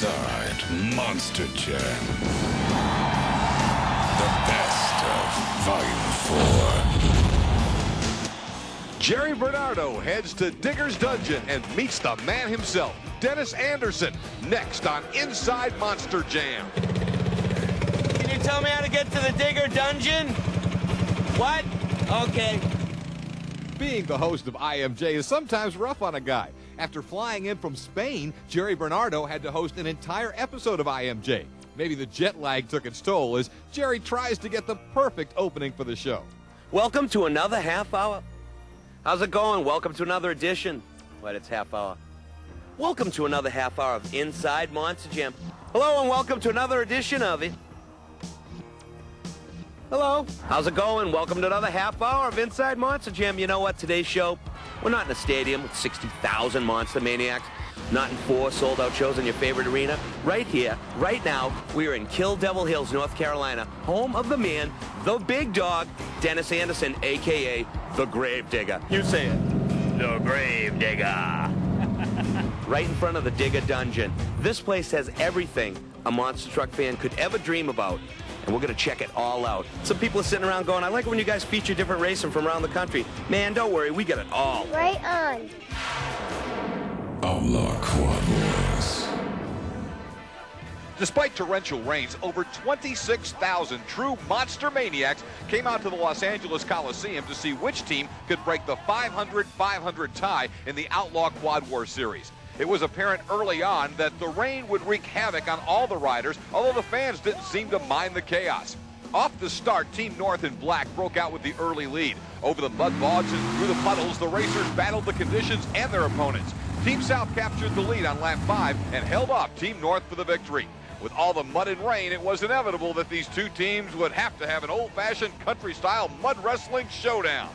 Inside Monster Jam. The best of Volume 4. Jerry Bernardo heads to Digger's Dungeon and meets the man himself, Dennis Anderson, next on Inside Monster Jam. Can you tell me how to get to the Digger Dungeon? What? Okay. Being the host of IMJ is sometimes rough on a guy. After flying in from Spain, Jerry Bernardo had to host an entire episode of IMJ. Maybe the jet lag took its toll as Jerry tries to get the perfect opening for the show. Welcome to another half hour. How's it going? Welcome to another edition. What, it's half hour. Welcome to another half hour of Inside Monster Jam. Hello and welcome to another edition of it. Hello. How's it going? Welcome to another half hour of Inside Monster Jam. You know what? Today's show, we're not in a stadium with 60,000 monster maniacs, not in 4 sold-out shows in your favorite arena. Right here, right now, we are in Kill Devil Hills, North Carolina, home of the man, the big dog, Dennis Anderson, a.k.a. the Grave Digger. You say it. The Grave Digger. Right in front of the Digger Dungeon. This place has everything a monster truck fan could ever dream about. And we're going to check it all out. Some people are sitting around going, I like it when you guys feature different racing from around the country. Man, don't worry, we get it all. Right on. Outlaw Quad Wars. Despite torrential rains, over 26,000 true monster maniacs came out to the Los Angeles Coliseum to see which team could break the 500-500 tie in the Outlaw Quad War Series. It was apparent early on that the rain would wreak havoc on all the riders, although the fans didn't seem to mind the chaos. Off the start, Team North in black broke out with the early lead. Over the mud bogs and through the puddles, the racers battled the conditions and their opponents. Team South captured the lead on lap 5 and held off Team North for the victory. With all the mud and rain, it was inevitable that these two teams would have to have an old-fashioned country-style mud wrestling showdown.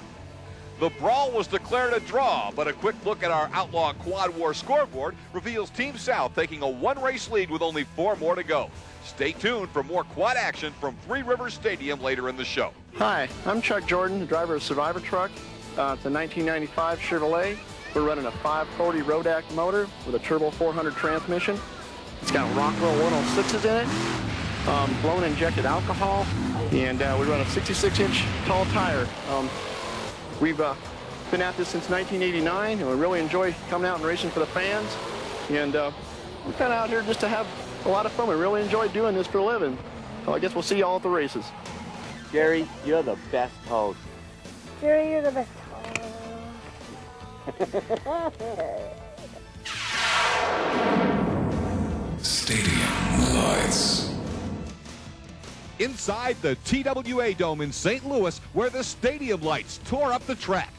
The brawl was declared a draw, but a quick look at our Outlaw Quad War scoreboard reveals Team South taking a 1-race lead with only 4 more to go. Stay tuned for more quad action from Three Rivers Stadium later in the show. Hi, I'm Chuck Jordan, the driver of Survivor Truck. It's a 1995 Chevrolet. We're running a 540 Rodac motor with a turbo 400 transmission. It's got Rockwell 106s in it, blown injected alcohol, and we run a 66-inch tall tire. We've been at this since 1989, and we really enjoy coming out and racing for the fans. And we're kind of out here just to have a lot of fun. We really enjoy doing this for a living. So I guess we'll see you all at the races. Jerry, you're the best host. Jerry, you're the best. Stadium Lights. Inside the TWA Dome in St. Louis, where the stadium lights tore up the track.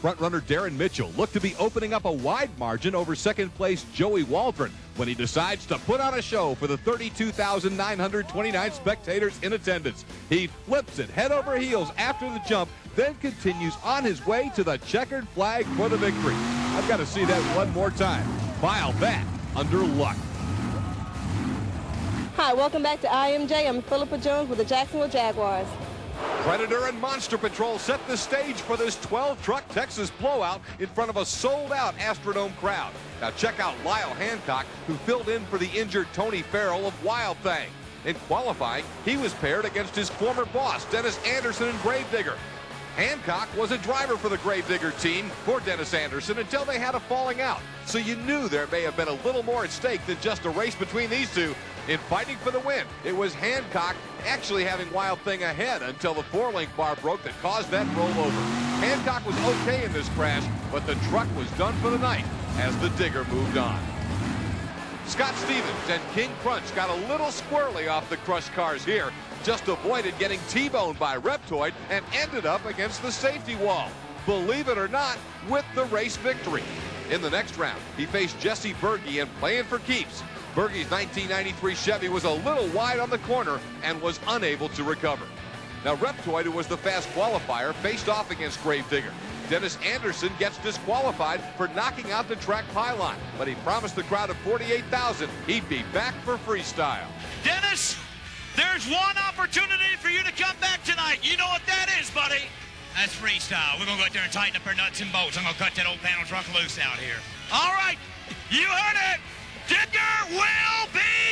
Frontrunner Darren Mitchell looked to be opening up a wide margin over second-place Joey Waldron when he decides to put on a show for the 32,929 spectators in attendance. He flips it head over heels after the jump, then continues on his way to the checkered flag for the victory. I've got to see that one more time. File that under luck. Hi, welcome back to IMJ. I'm Philippa Jones with the Jacksonville Jaguars. Predator and Monster Patrol set the stage for this 12-truck Texas blowout in front of a sold-out Astrodome crowd. Now check out Lyle Hancock, who filled in for the injured Tony Farrell of Wild Thing. In qualifying, he was paired against his former boss, Dennis Anderson and Gravedigger. Hancock was a driver for the Gravedigger team for Dennis Anderson until they had a falling out. So you knew there may have been a little more at stake than just a race between these two. In fighting for the win, it was Hancock actually having Wild Thing ahead until the 4-link bar broke that caused that rollover. Hancock was okay in this crash, but the truck was done for the night as the Digger moved on. Scott Stevens and King Crunch got a little squirrely off the crushed cars here, just avoided getting T-boned by Reptoid and ended up against the safety wall. Believe it or not, with the race victory. In the next round, he faced Jesse Berge and playing for keeps. Berge's 1993 Chevy was a little wide on the corner and was unable to recover. Now Reptoid, who was the fast qualifier, faced off against Gravedigger. Dennis Anderson gets disqualified for knocking out the track pylon, but he promised the crowd of 48,000 he'd be back for freestyle. Dennis, there's one opportunity for you to come back tonight. You know what that is, buddy? That's freestyle. We're going to go out there and tighten up our nuts and bolts. I'm going to cut that old panel truck loose out here. All right, you heard it. Digger will be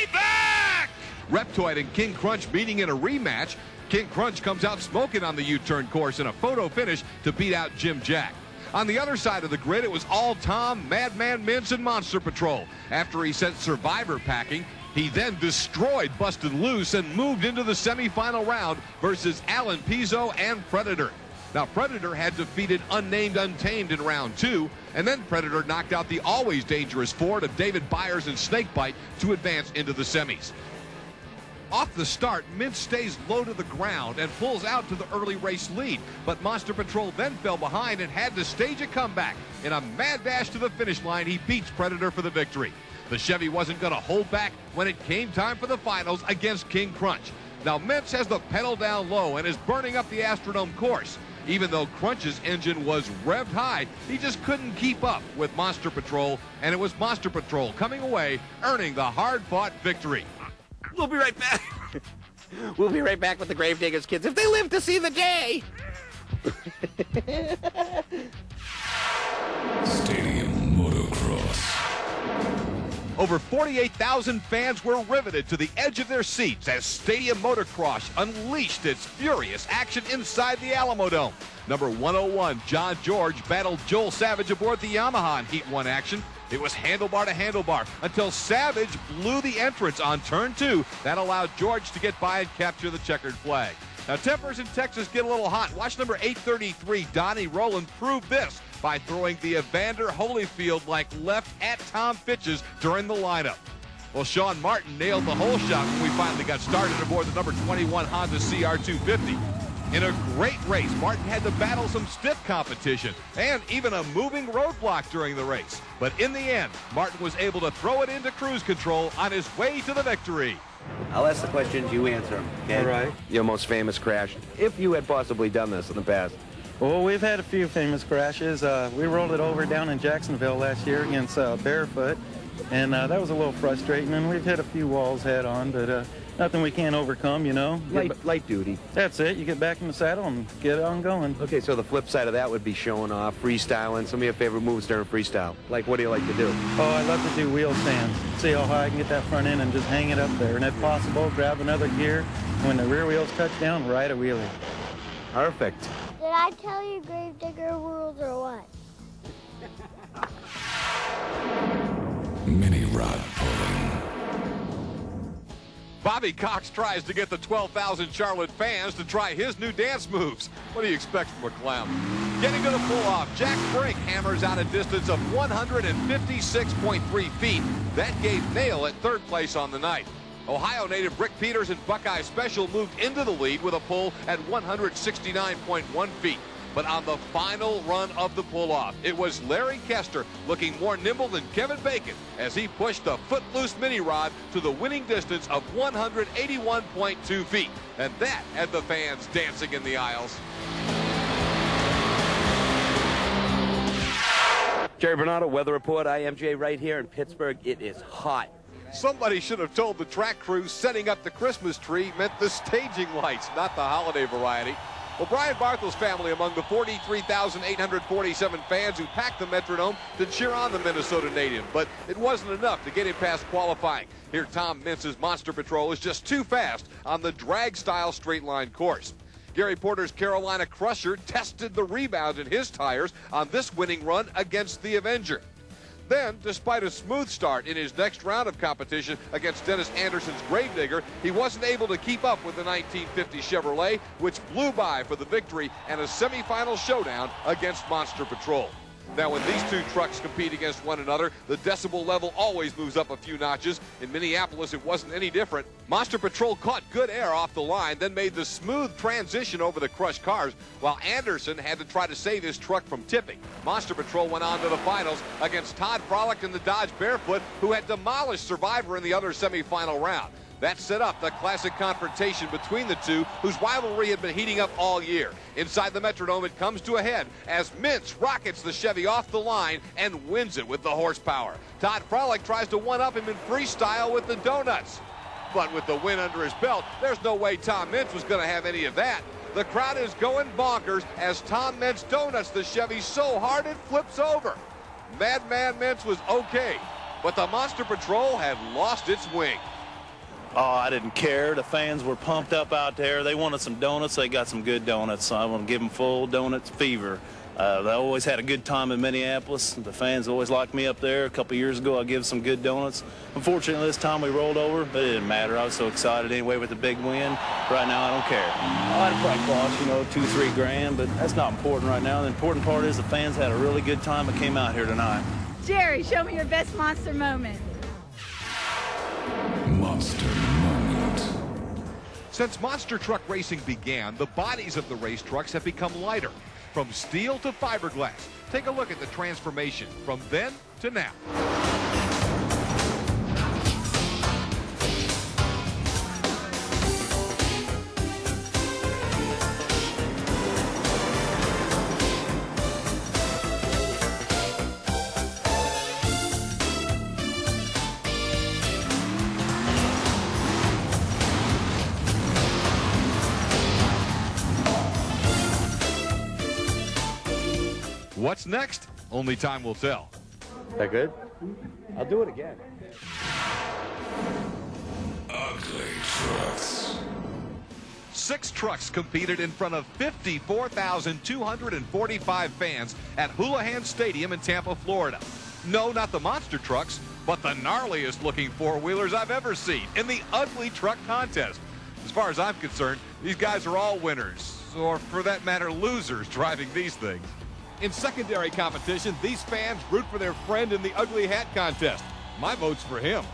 Reptoid and King Crunch meeting in a rematch. King Crunch comes out smoking on the U-turn course in a photo finish to beat out Jim Jack. On the other side of the grid, it was all Tom, Madman Mintz, and Monster Patrol. After he sent Survivor packing, he then destroyed Busted Loose and moved into the semifinal round versus Alan Pizzo and Predator. Now, Predator had defeated Unnamed Untamed in round 2, and then Predator knocked out the always dangerous Ford of David Byers and Snakebite to advance into the semis. Off the start, Mintz stays low to the ground and pulls out to the early race lead, but Monster Patrol then fell behind and had to stage a comeback. In a mad dash to the finish line, he beats Predator for the victory. The Chevy wasn't going to hold back when it came time for the finals against King Crunch. Now, Mintz has the pedal down low and is burning up the Astrodome course. Even though Crunch's engine was revved high, he just couldn't keep up with Monster Patrol, and it was Monster Patrol coming away, earning the hard-fought victory. We'll be right back. We'll be right back with the Gravediggers kids if they live to see the day. Stadium motocross. Over 48,000 fans were riveted to the edge of their seats as Stadium Motocross unleashed its furious action inside the Alamodome. Number 101, John George, battled Joel Savage aboard the Yamaha in Heat 1 action. It was handlebar to handlebar until Savage blew the entrance on turn 2. That allowed George to get by and capture the checkered flag. Now, tempers in Texas get a little hot. Watch number 833, Donnie Rowland, prove this by throwing the Evander Holyfield like left at Tom Fitch's during the lineup. Well, Sean Martin nailed the whole shot when we finally got started aboard the number 21 Honda CR250. In a great race, Martin had to battle some stiff competition and even a moving roadblock during the race. But in the end, Martin was able to throw it into cruise control on his way to the victory. I'll ask the questions, you answer them. Okay? All right. Your most famous crash, if you had possibly done this in the past. Well, we've had a few famous crashes. We rolled it over down in Jacksonville last year against Barefoot, and that was a little frustrating, and we've hit a few walls head on, but nothing we can't overcome, you know. Light duty. That's it. You get back in the saddle and get on going. Okay, so the flip side of that would be showing off, freestyling. Some of your favorite moves during freestyle. Like, what do you like to do? Oh, I love to do wheel stands. See how high I can get that front end and just hang it up there. And if possible, grab another gear. When the rear wheels touch down, ride a wheelie. Perfect. Did I tell you Gravedigger rules or what? Mini rod pulling. Bobby Cox tries to get the 12,000 Charlotte fans to try his new dance moves. What do you expect from a clown? Getting to the pull-off, Jack Brink hammers out a distance of 156.3 feet. That gave Nail at third place on the night. Ohio native Rick Peters and Buckeye Special moved into the lead with a pull at 169.1 feet. But on the final run of the pull-off, it was Larry Kester looking more nimble than Kevin Bacon as he pushed the footloose mini rod to the winning distance of 181.2 feet. And that had the fans dancing in the aisles. Jerry Bernardo, Weather Report, IMJ right here in Pittsburgh. It is hot. Somebody should have told the track crew setting up the Christmas tree meant the staging lights, not the holiday variety. Well, Brian Barthel's family among the 43,847 fans who packed the Metrodome to cheer on the Minnesota native, but it wasn't enough to get him past qualifying. Here, Tom Mintz's Monster Patrol is just too fast on the drag-style straight-line course. Gary Porter's Carolina Crusher tested the rebound in his tires on this winning run against the Avenger. Then, despite a smooth start in his next round of competition against Dennis Anderson's Gravedigger, he wasn't able to keep up with the 1950 Chevrolet, which blew by for the victory and a semifinal showdown against Monster Patrol. Now, when these two trucks compete against one another, the decibel level always moves up a few notches. In Minneapolis, it wasn't any different. Monster Patrol caught good air off the line, then made the smooth transition over the crushed cars, while Anderson had to try to save his truck from tipping. Monster Patrol went on to the finals against Todd Frolick and the Dodge Barefoot, who had demolished Survivor in the other semifinal round. That set up the classic confrontation between the two, whose rivalry had been heating up all year. Inside the Metrodome, it comes to a head as Mintz rockets the Chevy off the line and wins it with the horsepower. Todd Frolick tries to one-up him in freestyle with the donuts. But with the win under his belt, there's no way Tom Mintz was going to have any of that. The crowd is going bonkers as Tom Mintz donuts the Chevy so hard it flips over. Madman Mintz was okay, but the Monster Patrol had lost its wing. Oh, I didn't care. The fans were pumped up out there. They wanted some donuts. They got some good donuts. So I want to give them full donuts fever. They always had a good time in Minneapolis. The fans always liked me up there. A couple years ago, I gave some good donuts. Unfortunately, this time we rolled over, but it didn't matter. I was so excited anyway with the big win. Right now, I don't care. Oh, it'd probably cost, you know, $2-3 grand, but that's not important right now. The important part is the fans had a really good time that came out here tonight. Jerry, show me your best monster moment. Monster moment. Since monster truck racing began, the bodies of the race trucks have become lighter, from steel to fiberglass. Take a look at the transformation from then to now. What's next? Only time will tell. That good? I'll do it again. Ugly trucks. 6 trucks competed in front of 54,245 fans at Houlihan Stadium in Tampa, Florida. No, not the monster trucks, but the gnarliest looking four-wheelers I've ever seen in the ugly truck contest. As far as I'm concerned, these guys are all winners, or for that matter, losers driving these things. In secondary competition, these fans root for their friend in the ugly hat contest. My vote's for him.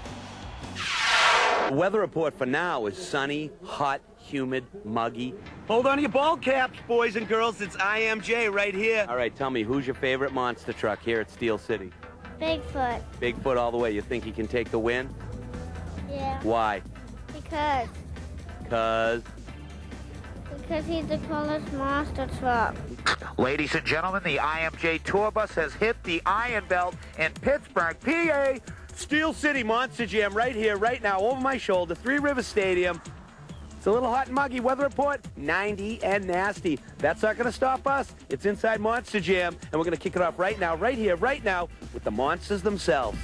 The weather report for now is sunny, hot, humid, muggy. Hold on to your ball caps, boys and girls. It's IMJ right here. All right, tell me, who's your favorite monster truck here at Steel City? Bigfoot. Bigfoot all the way. You think he can take the win? Yeah. Why? Because he's the coolest monster truck. Ladies and gentlemen, the IMJ tour bus has hit the Iron Belt in Pittsburgh, PA. Steel City Monster Jam right here, right now, over my shoulder, Three Rivers Stadium. It's a little hot and muggy. Weather report, 90 and nasty. That's not going to stop us. It's inside Monster Jam, and we're going to kick it off right now, right here, right now, with the monsters themselves.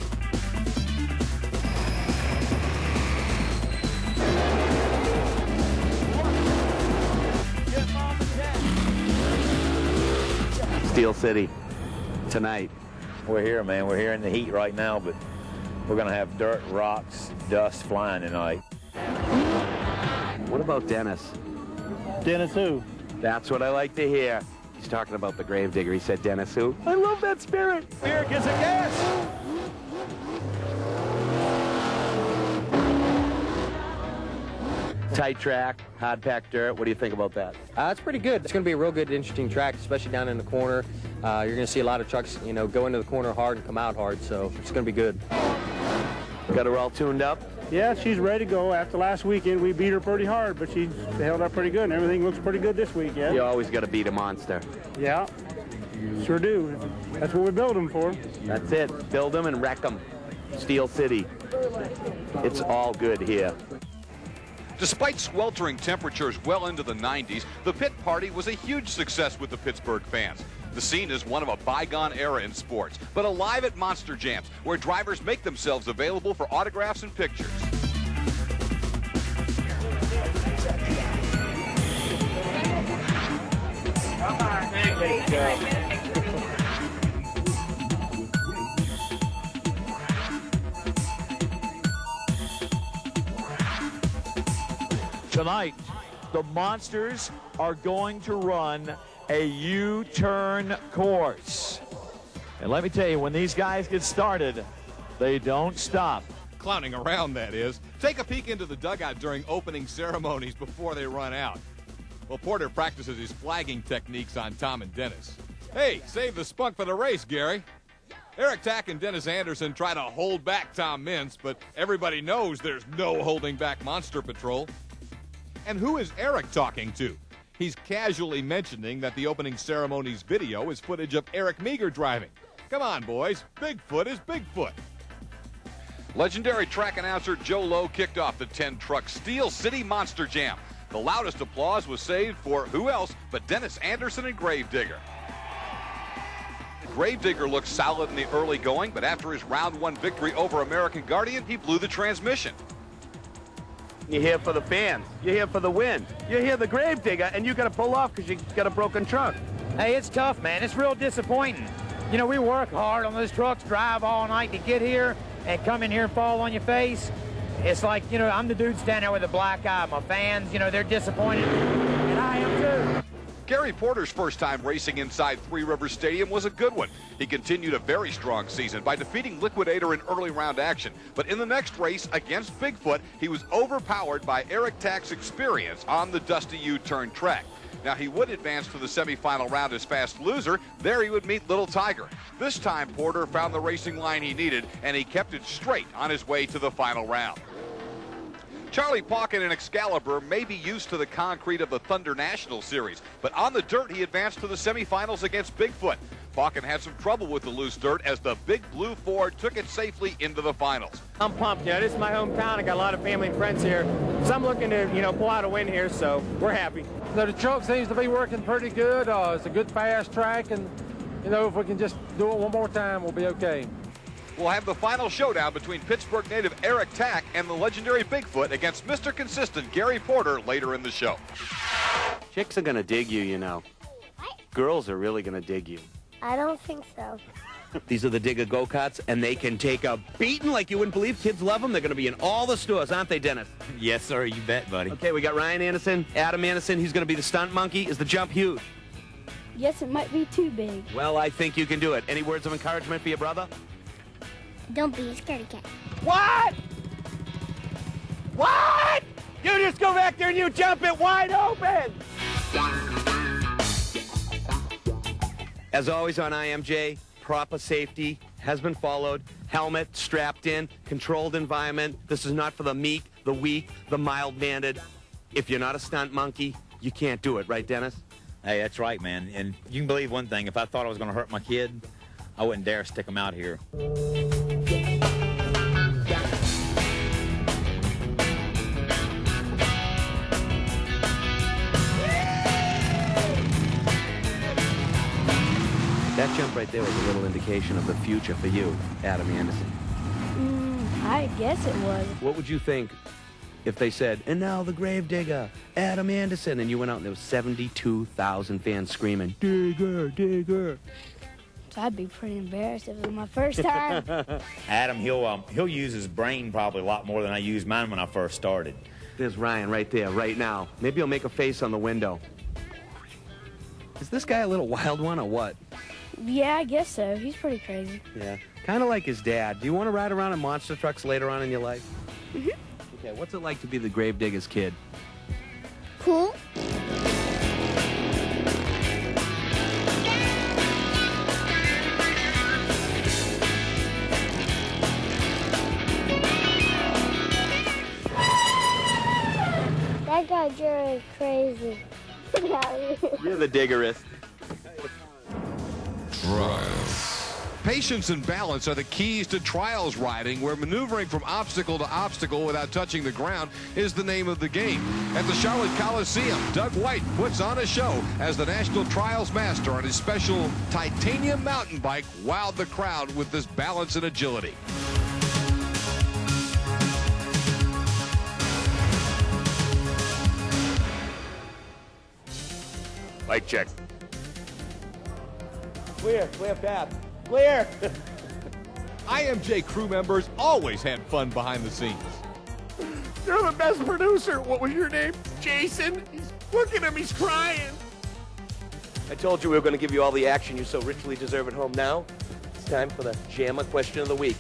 Steel City, tonight. We're here, man. We're here in the heat right now, but we're going to have dirt, rocks, dust flying tonight. What about Dennis? Dennis who? That's what I like to hear. He's talking about the Gravedigger. He said Dennis who? I love that spirit. Here, gives a gas. Tight track, hard packed dirt. What do you think about that? It's pretty good. It's going to be a real good, interesting track, especially down in the corner. You're going to see a lot of trucks, you know, go into the corner hard and come out hard, so it's going to be good. Got her all tuned up? Yeah, she's ready to go. After last weekend, we beat her pretty hard, but she held up pretty good, and everything looks pretty good this week, yeah? You always got to beat a monster. Yeah, sure do. That's what we build them for. That's it. Build them and wreck them. Steel City. It's all good here. Despite sweltering temperatures well into the 90s, the pit party was a huge success with the Pittsburgh fans. The scene is one of a bygone era in sports, but alive at Monster Jams, where drivers make themselves available for autographs and pictures. Tonight, the Monsters are going to run a U-turn course. And let me tell you, when these guys get started, they don't stop. Clowning around, that is. Take a peek into the dugout during opening ceremonies before they run out. Well, Porter practices his flagging techniques on Tom and Dennis. Hey, save the spunk for the race, Gary. Eric Tack and Dennis Anderson try to hold back Tom Mintz, but everybody knows there's no holding back Monster Patrol. And who is Eric talking to? He's casually mentioning that the opening ceremony's video is footage of Eric Meager driving. Come on, boys. Bigfoot is Bigfoot. Legendary track announcer Joe Lowe kicked off the 10-truck Steel City Monster Jam. The loudest applause was saved for who else but Dennis Anderson and Gravedigger. Gravedigger looked solid in the early going, but after his round 1 victory over American Guardian, he blew the transmission. You're here for the fans. You're here for the win. You're here the Gravedigger, and you got to pull off because you got a broken truck. Hey, it's tough, man. It's real disappointing. You know, we work hard on those trucks, drive all night to get here, and come in here and fall on your face. It's like, you know, I'm the dude standing there with a black eye. My fans, you know, they're disappointed, and I am too. Gary Porter's first time racing inside Three Rivers Stadium was a good one. He continued a very strong season by defeating Liquidator in early round action. But in the next race against Bigfoot, he was overpowered by Eric Tack's experience on the dusty U-turn track. Now, he would advance to the semifinal round as fast loser. There he would meet Little Tiger. This time, Porter found the racing line he needed, and he kept it straight on his way to the final round. Charlie Pauken in Excalibur may be used to the concrete of the Thunder National Series, but on the dirt he advanced to the semifinals against Bigfoot. Pauken had some trouble with the loose dirt as the big blue Ford took it safely into the finals. I'm pumped. You know, this is my hometown. I got a lot of family and friends here. So I'm looking to, you know, pull out a win here, so we're happy. So the truck seems to be working pretty good. It's a good fast track, and, you know, if we can just do it one more time, we'll be okay. We'll have the final showdown between Pittsburgh native Eric Tack and the legendary Bigfoot against Mr. Consistent Gary Porter later in the show. Chicks are going to dig you, you know. What? Girls are really going to dig you. I don't think so. These are the Digger go-karts, and they can take a beating like you wouldn't believe. Kids love them. They're going to be in all the stores, aren't they, Dennis? Yes, sir. You bet, buddy. Okay, we got Ryan Anderson, Adam Anderson. He's going to be the stunt monkey. Is the jump huge? Yes, it might be too big. Well, I think you can do it. Any words of encouragement for your brother? Don't be a scaredy cat. What? What? You just go back there and you jump it wide open. As always on IMJ, proper safety has been followed. Helmet strapped in, controlled environment. This is not for the meek, the weak, the mild-mannered. If you're not a stunt monkey, you can't do it, right, Dennis? Hey, that's right, man. And you can believe one thing. If I thought I was going to hurt my kid, I wouldn't dare stick him out here. That jump right there was a little indication of the future for you, Adam Anderson. I guess it was. What would you think if they said, and now the Gravedigger, Adam Anderson, and you went out and there was 72,000 fans screaming, Digger, Digger. So I'd be pretty embarrassed if it was my first time. Adam, he'll use his brain probably a lot more than I used mine when I first started. There's Ryan right there, right now. Maybe he'll make a face on the window. Is this guy a little wild one or what? Yeah, I guess so. He's pretty crazy. Yeah, kind of like his dad. Do you want to ride around in monster trucks later on in your life? Mm-hmm. Okay, what's it like to be the Gravedigger's kid? Cool. That guy Jerry is crazy. You're the diggerist. Trials. Patience and balance are the keys to trials riding, where maneuvering from obstacle to obstacle without touching the ground is the name of the game. At the Charlotte Coliseum, Doug White puts on a show as the National Trials Master on his special titanium mountain bike wowed the crowd with this balance and agility. Bike check. Clear path. Clear. IMJ crew members always had fun behind the scenes. You're the best producer. What was your name? Jason? Look at him, he's crying. I told you we were going to give you all the action you so richly deserve at home now. It's time for the Jammer Question of the Week.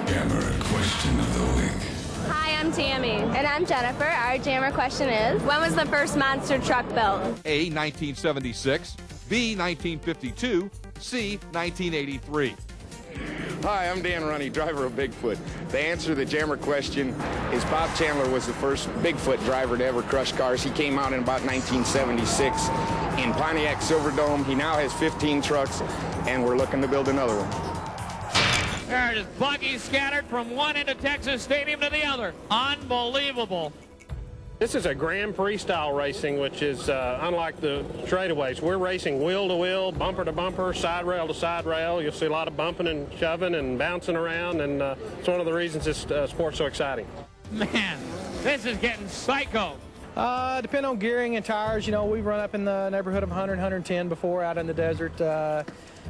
Jammer Question of the Week. Hi, I'm Tammy. And I'm Jennifer. Our Jammer question is, when was the first monster truck built? A, 1976, B, 1952, C, 1983. Hi, I'm Dan Runney, driver of Bigfoot. The answer to the Jammer question is Bob Chandler was the first Bigfoot driver to ever crush cars. He came out in about 1976 in Pontiac Silverdome. He now has 15 trucks, and we're looking to build another one. There's buggies scattered from one end of Texas Stadium to the other. Unbelievable. This is a Grand Prix style racing, which is unlike the straightaways. We're racing wheel to wheel, bumper to bumper, side rail to side rail. You'll see a lot of bumping and shoving and bouncing around, and it's one of the reasons this sport's so exciting. Man, this is getting psycho. Depending on gearing and tires, you know, we've run up in the neighborhood of 100, 110 before out in the desert.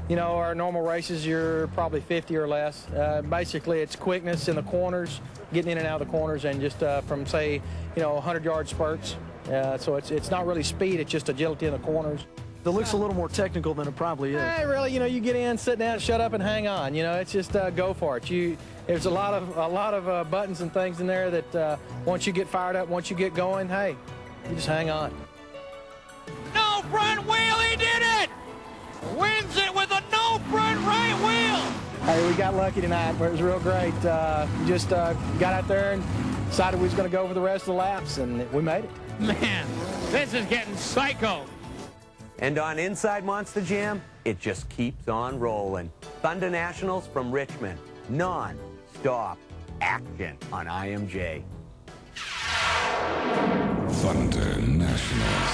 You know, our normal races, you're probably 50 or less. Basically, it's quickness in the corners, getting in and out of the corners, and just from, say, you know, 100-yard spurts. So it's not really speed, it's just agility in the corners. It looks a little more technical than it probably is. Really, you know, you get in, sit down, shut up, and hang on. You know, it's just go for it. There's a lot of buttons and things in there that once you get fired up, once you get going, hey, you just hang on. No front wheel, he did it! Wins it with a no front right wheel! Hey, we got lucky tonight. It was real great. Just got out there and decided we was going to go over the rest of the laps, and we made it. Man, this is getting psycho. And on Inside Monster Jam, it just keeps on rolling. Thunder Nationals from Richmond. Non-stop action on IMJ. Thunder Nationals.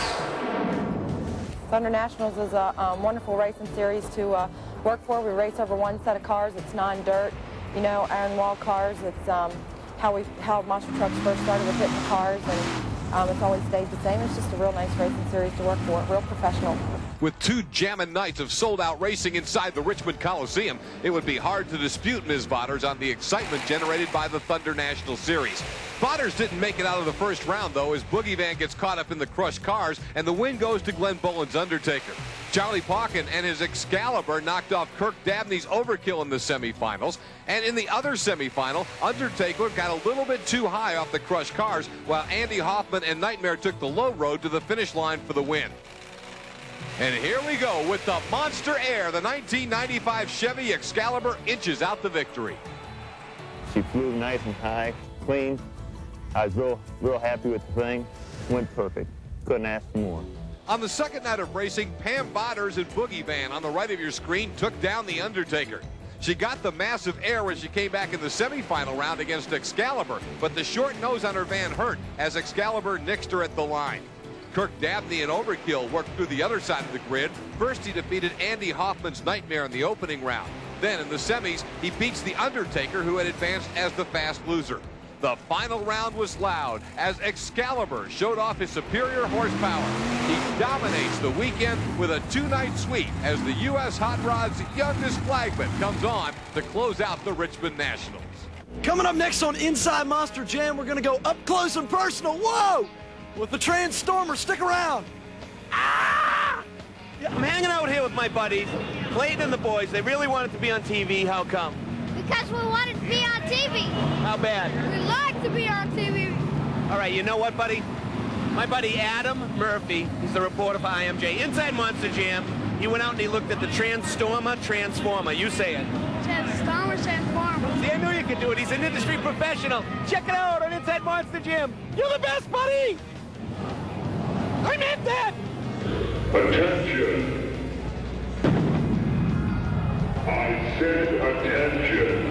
Thunder Nationals is a wonderful racing series to work for. We race over one set of cars. It's non-dirt, you know, iron wall cars. It's how monster trucks first started with hitting the cars, and it's always stayed the same. It's just a real nice racing series to work for, real professional. With 2 jammin' nights of sold-out racing inside the Richmond Coliseum, it would be hard to dispute, Ms. Botters, on the excitement generated by the Thunder National Series. Botters didn't make it out of the first round, though, as Boogie Van gets caught up in the crushed cars, and the win goes to Glenn Boland's Undertaker. Charlie Pauken and his Excalibur knocked off Kirk Dabney's Overkill in the semifinals, and in the other semifinal, Undertaker got a little bit too high off the crushed cars, while Andy Hoffman and Nightmare took the low road to the finish line for the win. And here we go with the Monster Air. The 1995 Chevy Excalibur inches out the victory. She flew nice and high, clean. I was real happy with the thing. Went perfect. Couldn't ask for more. On the second night of racing, Pam Botters and Boogie Van on the right of your screen took down the Undertaker. She got the massive air when she came back in the semifinal round against Excalibur, but the short nose on her van hurt as Excalibur nixed her at the line. Kirk Dabney and Overkill worked through the other side of the grid. First, he defeated Andy Hoffman's Nightmare in the opening round. Then, in the semis, he beats the Undertaker, who had advanced as the fast loser. The final round was loud as Excalibur showed off his superior horsepower. He dominates the weekend with a 2-night sweep as the U.S. Hot Rod's youngest flagman comes on to close out the Richmond Nationals. Coming up next on Inside Monster Jam, we're going to go up close and personal. Whoa! With the Transtormer. Stick around. Ah! Yeah, I'm hanging out here with my buddies, Clayton and the boys. They really wanted to be on TV. How come? Because we wanted to be on TV. How bad? We like to be on TV. All right, you know what, buddy? My buddy Adam Murphy, he's the reporter for IMJ. Inside Monster Jam, he went out and he looked at the Transformer. You say it. Transformer. See, I knew you could do it. He's an industry professional. Check it out on Inside Monster Jam. You're the best, buddy! I meant that! Attention. I said attention.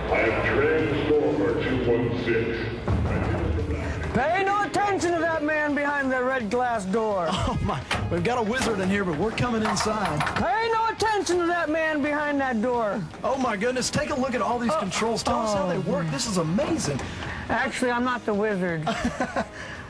I am Transformer 216. Pay no attention to that man behind the red glass door. Oh my, we've got a wizard in here, but we're coming inside. Pay no attention to that man behind that door. Oh my goodness, take a look at all these controls. Tell us how they work. This is amazing. Actually, I'm not the wizard.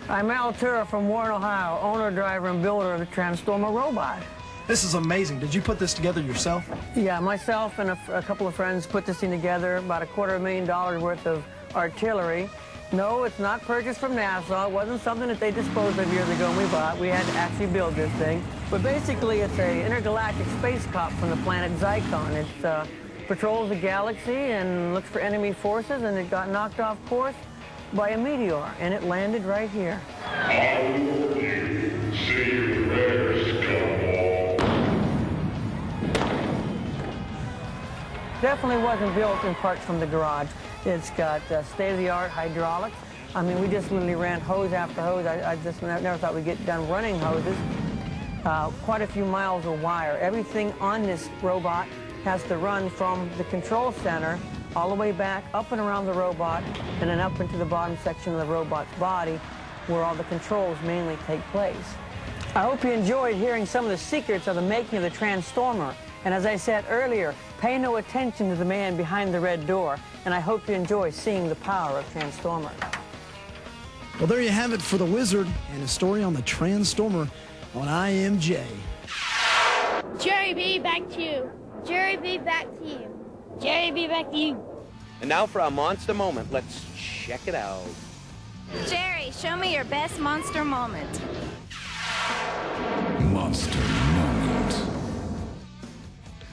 I'm Al Tura from Warren, Ohio, owner, driver, and builder of the Transformer robot. This is amazing. Did you put this together yourself? Yeah, myself and a couple of friends put this thing together, about $250,000 worth of artillery. No, it's not purchased from NASA. It wasn't something that they disposed of years ago and we bought. We had to actually build this thing. But basically, it's an intergalactic space cop from the planet Zyklon. It patrols the galaxy and looks for enemy forces, and it got knocked off course by a meteor, and it landed right here. Definitely wasn't built in parts from the garage. It's got state-of-the-art hydraulics. I mean, we just literally ran hose after hose. I just never thought we'd get done running hoses. Quite a few miles of wire. Everything on this robot has to run from the control center all the way back, up and around the robot, and then up into the bottom section of the robot's body, where all the controls mainly take place. I hope you enjoyed hearing some of the secrets of the making of the Transformer. And as I said earlier, pay no attention to the man behind the red door, and I hope you enjoy seeing the power of Transformer. Well, there you have it for the Wizard and a story on the Transtormer on IMJ. Jerry B, back to you. Jerry B, back to you. Jerry B, back to you. And now for our monster moment. Let's check it out. Jerry, show me your best monster moment. Monster moment.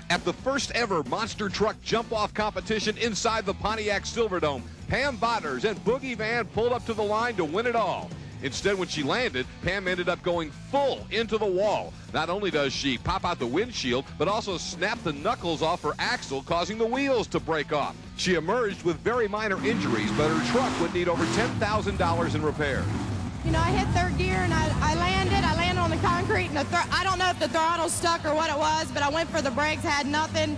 At the first ever monster truck jump-off competition inside the Pontiac Silverdome, Pam Botters and Boogie Van pulled up to the line to win it all. Instead, when she landed, Pam ended up going full into the wall. Not only does she pop out the windshield, but also snap the knuckles off her axle, causing the wheels to break off. She emerged with very minor injuries, but her truck would need over $10,000 in repairs. You know, I hit third gear and I landed on the concrete, and I don't know if the throttle stuck or what it was, but I went for the brakes, had nothing.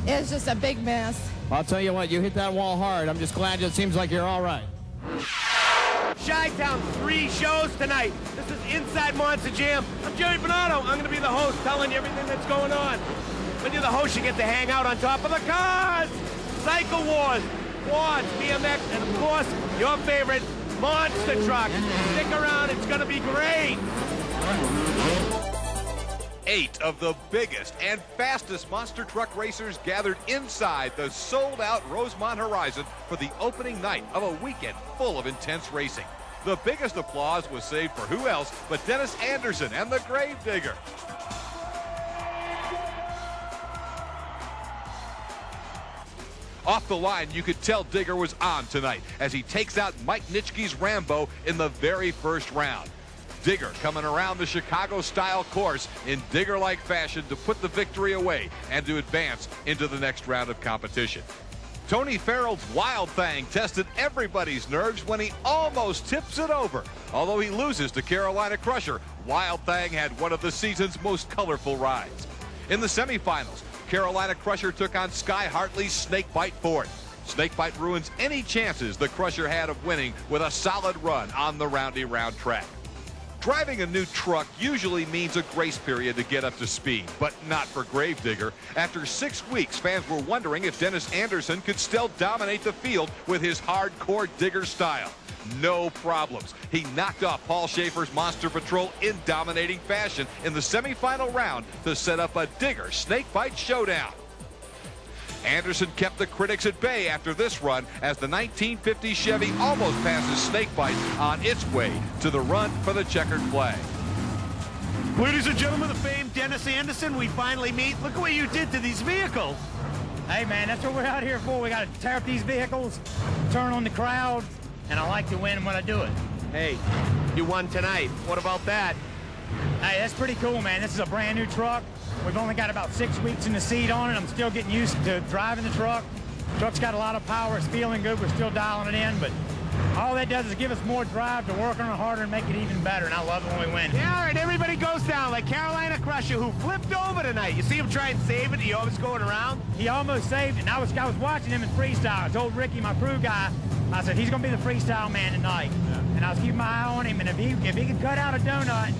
It was just a big mess. I'll tell you what, you hit that wall hard. I'm just glad it seems like you're all right. Chi-Town, 3 shows tonight. This is Inside Monster Jam. I'm Jerry Bernardo. I'm going to be the host, telling you everything that's going on. When you're the host, you get to hang out on top of the cars. Cycle Wars, quads, BMX, and of course, your favorite monster truck. Stick around, it's going to be great. 8 of the biggest and fastest monster truck racers gathered inside the sold-out Rosemont Horizon for the opening night of a weekend full of intense racing. The biggest applause was saved for who else but Dennis Anderson and the Gravedigger. Off the line, you could tell Digger was on tonight as he takes out Mike Nitschke's Rambo in the very first round. Digger coming around the Chicago-style course in Digger-like fashion to put the victory away and to advance into the next round of competition. Tony Farrell's Wild Thing tested everybody's nerves when he almost tips it over. Although he loses to Carolina Crusher, Wild Thing had one of the season's most colorful rides. In the semifinals, Carolina Crusher took on Sky Hartley's Snakebite Ford. Snakebite ruins any chances the Crusher had of winning with a solid run on the roundy round track. Driving a new truck usually means a grace period to get up to speed, but not for Gravedigger. After 6 weeks, fans were wondering if Dennis Anderson could still dominate the field with his hardcore Digger style. No problems. He knocked off Paul Schaefer's Monster Patrol in dominating fashion in the semifinal round to set up a Digger Snakebite showdown. Anderson kept the critics at bay after this run as the 1950 Chevy almost passes Snakebite on its way to the run for the checkered flag. Ladies and gentlemen, the famed Dennis Anderson, we finally meet. Look at what you did to these vehicles. Hey, man, that's what we're out here for. We got to tear up these vehicles, turn on the crowd, and I like to win when I do it. Hey, you won tonight. What about that? Hey, that's pretty cool, man. This is a brand new truck. We've only got about 6 weeks in the seat on it. I'm still getting used to driving the truck. Truck's got a lot of power. It's feeling good. We're still dialing it in, but all that does is give us more drive to work on it harder and make it even better, and I love it when we win. Yeah, all right, everybody goes down like Carolina Crusher, who flipped over tonight. You see him try and save it? He always going around? He almost saved it, and I was watching him in freestyle. I told Ricky, my crew guy, I said, he's going to be the freestyle man tonight. Yeah. And I was keeping my eye on him, and if he could cut out a donut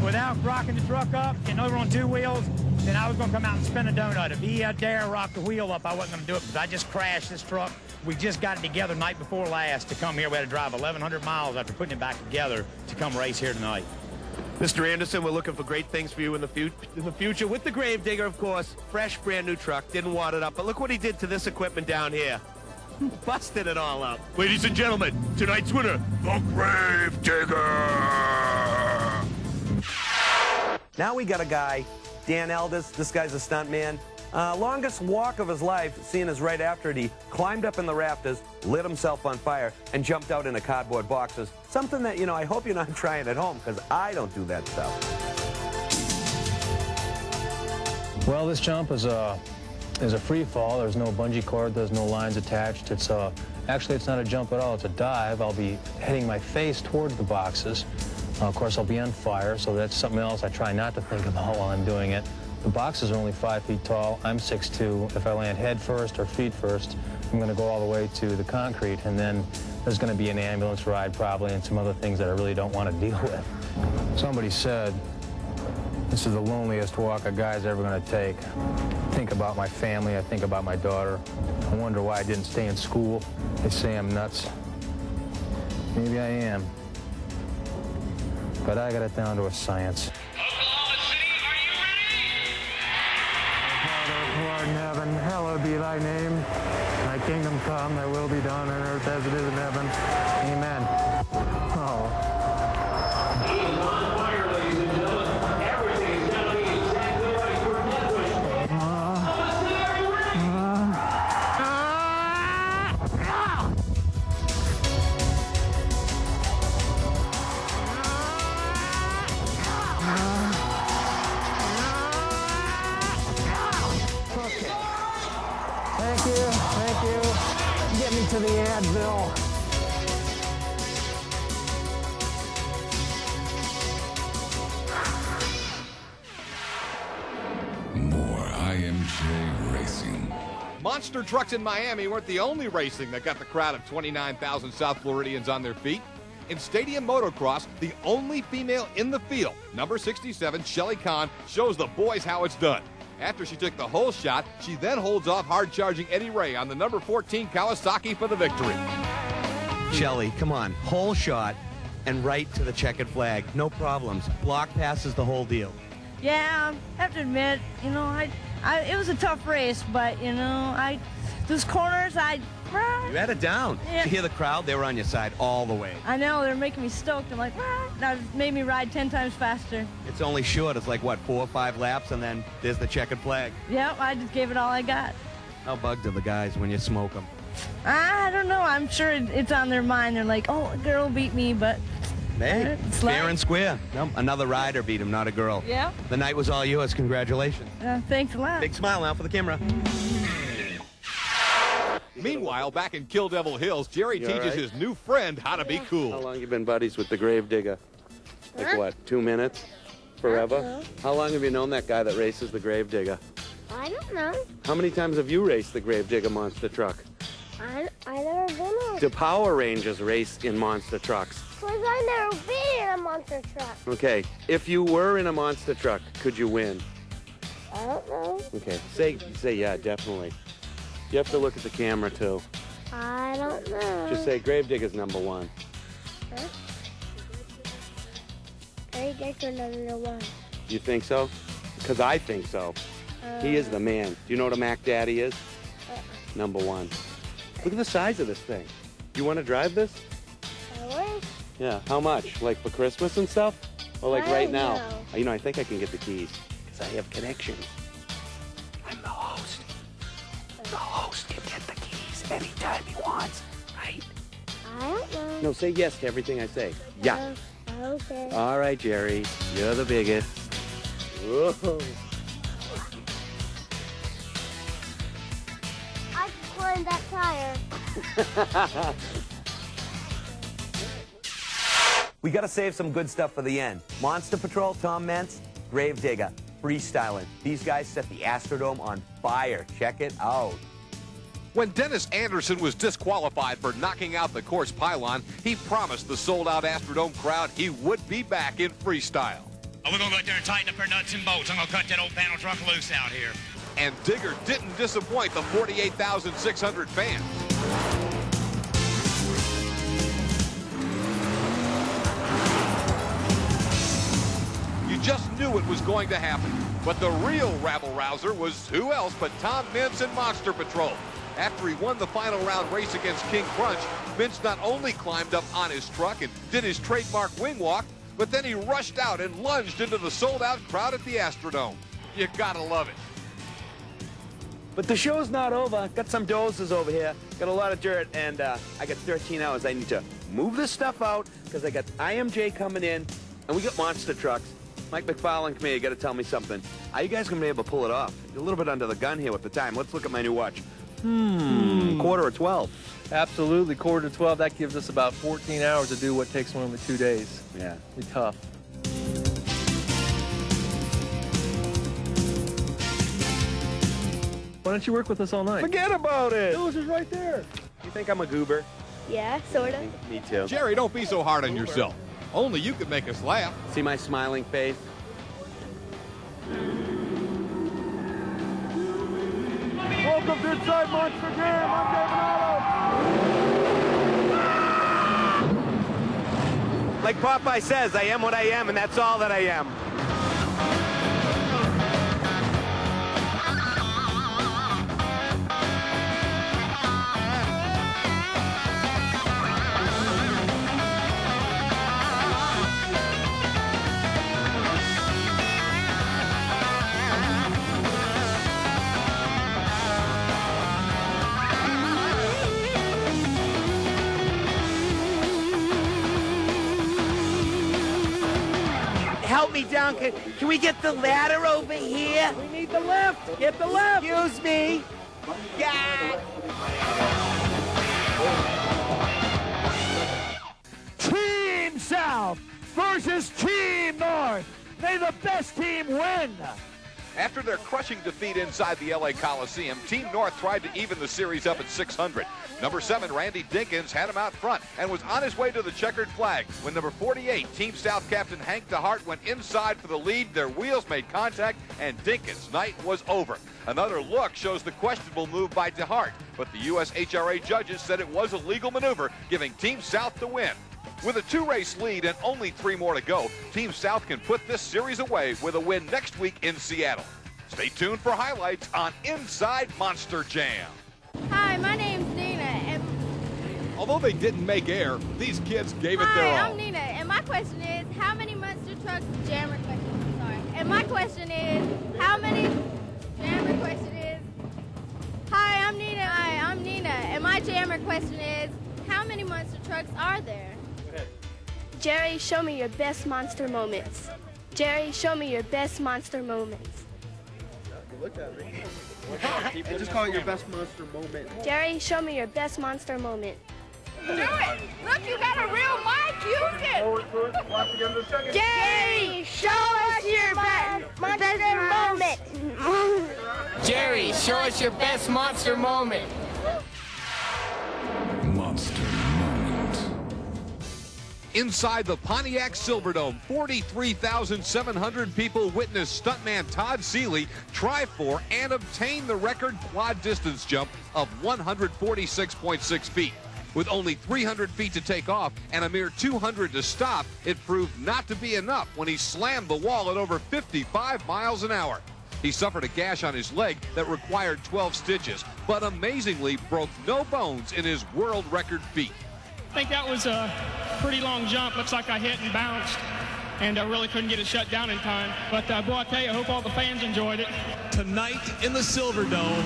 without rocking the truck up and over on 2 wheels, then I was going to come out and spin a donut. If he dare rock the wheel up, I wasn't going to do it because I just crashed this truck. We just got it together night before last to come here. We had to drive 1,100 miles after putting it back together to come race here tonight. Mr. Anderson, we're looking for great things for you in the future with the Gravedigger, of course. Fresh, brand new truck. Didn't wad it up, but look what he did to this equipment down here. Busted it all up. Ladies and gentlemen, tonight's winner, the Gravedigger. Now we got a guy, Dan Aldis. This guy's a stunt man. Longest walk of his life, seeing as right after it, he climbed up in the rafters, lit himself on fire, and jumped out into cardboard boxes. Something that, you know, I hope you're not trying at home, because I don't do that stuff. Well, this jump is a free fall. There's no bungee cord. There's no lines attached. It's actually, it's not a jump at all. It's a dive. I'll be heading my face towards the boxes. Of course, I'll be on fire, so that's something else I try not to think about while I'm doing it. The boxes are only 5 feet tall. I'm 6'2". If I land head first or feet first, I'm going to go all the way to the concrete, and then there's going to be an ambulance ride probably and some other things that I really don't want to deal with. Somebody said, this is the loneliest walk a guy's ever going to take. I think about my family. I think about my daughter. I wonder why I didn't stay in school. They say I'm nuts. Maybe I am. but I got it down to a science. Father, who art in heaven, hallowed be thy name. Thy kingdom come, thy will be done on earth as it is in heaven. Amen. Oh. Thank you. Get me to the Advil. More IMJ Racing. Monster trucks in Miami weren't the only racing that got the crowd of 29,000 South Floridians on their feet. In stadium motocross, the only female in the field, number 67, Shelly Kahn, shows the boys how it's done. After she took the whole shot, she then holds off hard-charging Eddie Ray on the number 14 Kawasaki for the victory. Shelly, come on, whole shot and right to the checkered flag. No problems. Block passes the whole deal. Yeah, I have to admit, you know, it was a tough race, but, you know, those corners, You had it down. Yeah. Did you hear the crowd? They were on your side all the way. I know, they're making me stoked. I'm like, that made me ride 10 times faster. It's only short. It's like, what, 4 or 5 laps, and then there's the checkered flag. Yep, I just gave it all I got. How bugged are the guys when you smoke them? I don't know. I'm sure it's on their mind. They're like, oh, a girl beat me, but... Hey, it's fair and square. No, another rider beat him, not a girl. Yeah. The night was all yours. Congratulations. Thanks a lot. Big smile now for the camera. Meanwhile, back in Kill Devil Hills, Jerry teaches his new friend how to be cool. How long you been buddies with the Gravedigger? Like what, 2 minutes? Forever? How long have you known that guy that races the Gravedigger? I don't know. How many times have you raced the Gravedigger monster truck? I never been on. Do Power Rangers race in monster trucks? Because I never been in a monster truck. Okay, if you were in a monster truck, could you win? I don't know. Okay, say yeah, definitely. You have to look at the camera too. I don't know. Just say Gravedigger's #1. Huh? Gravedigger's #1. You think so? Because I think so. He is the man. Do you know what a Mac Daddy is? #1. Look at the size of this thing. You want to drive this? I wish. Yeah. How much? Like for Christmas and stuff? Or like right now? know. You know, I think I can get the keys because I have connections. I'm the host. The host can get the keys anytime he wants, right? I don't know. No, say yes to everything I say. Yeah. Okay. All right, Jerry. You're the biggest. Whoa. I can climb that tire. We got to save some good stuff for the end. Monster Patrol, Tom Mentz, Gravedigger, Freestyling. These guys set the Astrodome on fire. Check it out. When Dennis Anderson was disqualified for knocking out the course pylon, he promised the sold-out Astrodome crowd he would be back in freestyle. Oh, we're going to go out there and tighten up our nuts and bolts. I'm going to cut that old panel truck loose out here. And Digger didn't disappoint the 48,600 fans. You just knew it was going to happen. But the real rabble-rouser was who else but Tom Mentz and Monster Patrol. After he won the final round race against King Crunch, Mentz not only climbed up on his truck and did his trademark wing walk, but then he rushed out and lunged into the sold-out crowd at the Astrodome. You gotta love it. But the show's not over. Got some dozers over here. Got a lot of dirt, and I got 13 hours. I need to move this stuff out because I got IMJ coming in, and we got monster trucks. Mike McFarlane, come here. You got to tell me something. Are you guys going to be able to pull it off? You're a little bit under the gun here with the time. Let's look at my new watch. Quarter of 12. Absolutely, quarter to 12. That gives us about 14 hours to do what takes normally 2 days. Yeah. Be tough. Why don't you work with us all night? Forget about it. Those is right there. You think I'm a goober? Yeah, sort of. Me too. Jerry, don't be so hard on yourself. Only you can make us laugh. See my smiling face? Welcome to Inside Monster Jam. I'm Dave Donato. Like Popeye says, I am what I am, and that's all that I am. Help me down. Can we get the ladder over here? We need the lift. Get the lift. Excuse me. Yeah. Team South versus Team North. May the best team win. After their crushing defeat inside the LA Coliseum, Team North tried to even the series up at 600. Number 7, Randy Dinkins, had him out front and was on his way to the checkered flag when number 48, Team South captain Hank DeHart, went inside for the lead. Their wheels made contact, and Dinkins' night was over. Another look shows the questionable move by DeHart, but the USHRA judges said it was a legal maneuver, giving Team South the win. With a 2-race lead and only 3 more to go, Team South can put this series away with a win next week in Seattle. Stay tuned for highlights on Inside Monster Jam. Hi, my name's Nina, and Although they didn't make air, these kids gave it their all. Hi, I'm Nina, and my question is, how many monster trucks, jammer question, sorry. And my question is, how many, jammer question is, hi, I'm Nina, and my jammer question is, how many monster trucks are there? Jerry, show me your best monster moments. Jerry, show me your best monster moments. Look at me. Just call it your best monster moment. Jerry, show me your best monster moment. Do it! Look, you got a real mic. Use it! Jerry, show us your best monster moment. Jerry, show us your best monster moment. Monster moment. Inside the Pontiac Silverdome, 43,700 people witnessed stuntman Todd Seeley try for and obtain the record quad distance jump of 146.6 feet. With only 300 feet to take off and a mere 200 to stop, it proved not to be enough when he slammed the wall at over 55 miles an hour. He suffered a gash on his leg that required 12 stitches, but amazingly broke no bones in his world record feat. I think that was a pretty long jump. Looks like I hit and bounced, and I really couldn't get it shut down in time. But boy, I tell you, I hope all the fans enjoyed it. Tonight in the Silverdome,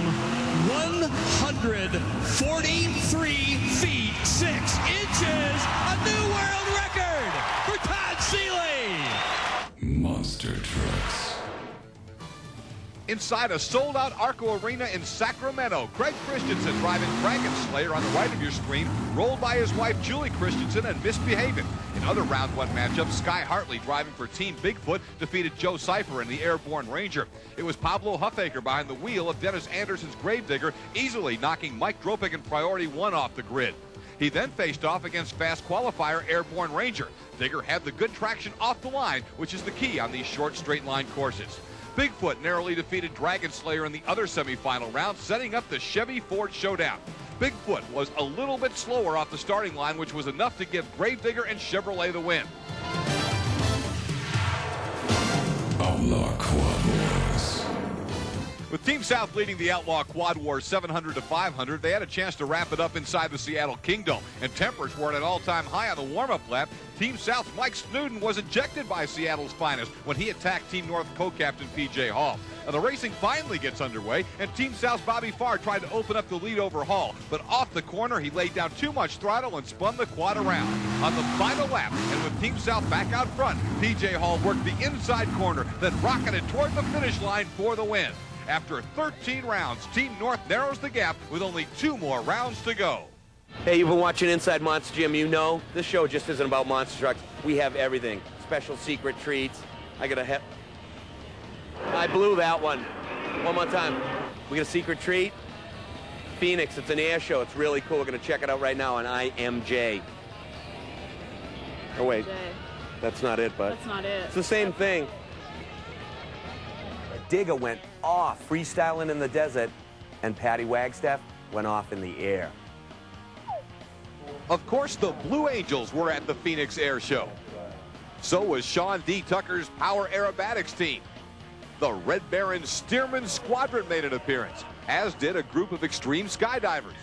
143 feet 6 inches, a new world record for Todd Seeley. Monster trucks. Inside a sold-out Arco Arena in Sacramento, Craig Christensen, driving Dragon Slayer on the right of your screen, rolled by his wife Julie Christensen and misbehaving. In other round one matchups, Sky Hartley, driving for Team Bigfoot, defeated Joe Cipher in the Airborne Ranger. It was Pablo Huffaker behind the wheel of Dennis Anderson's Gravedigger, easily knocking Mike Dropic in Priority 1 off the grid. He then faced off against fast qualifier Airborne Ranger. Digger had the good traction off the line, which is the key on these short straight line courses. Bigfoot narrowly defeated Dragon Slayer in the other semifinal round, setting up the Chevy Ford showdown. Bigfoot was a little bit slower off the starting line, which was enough to give Gravedigger and Chevrolet the win. Outlaw Quad Wars. With Team South leading the Outlaw Quad Wars 700 to 500, they had a chance to wrap it up inside the Seattle Kingdome, and tempers were at an all-time high on the warm-up lap. Team South's Mike Snowden was ejected by Seattle's finest when he attacked Team North co-captain P.J. Hall. Now, the racing finally gets underway, and Team South's Bobby Farr tried to open up the lead over Hall, but off the corner, he laid down too much throttle and spun the quad around. On the final lap, and with Team South back out front, P.J. Hall worked the inside corner, then rocketed toward the finish line for the win. After 13 rounds, Team North narrows the gap with only 2 more rounds to go. Hey, you've been watching Inside Monster Jam. You know this show just isn't about monster trucks. We have everything. Special secret treats. I blew that one. One more time. We got a secret treat. Phoenix, it's an air show. It's really cool. We're going to check it out right now on IMJ. Oh, wait. That's not it, but. That's not it. It's the same thing. Digger went off, freestyling in the desert, and Patty Wagstaff went off in the air. Of course, the Blue Angels were at the Phoenix Air Show. So was Sean D. Tucker's Power Aerobatics team. The Red Baron Stearman Squadron made an appearance, as did a group of extreme skydivers.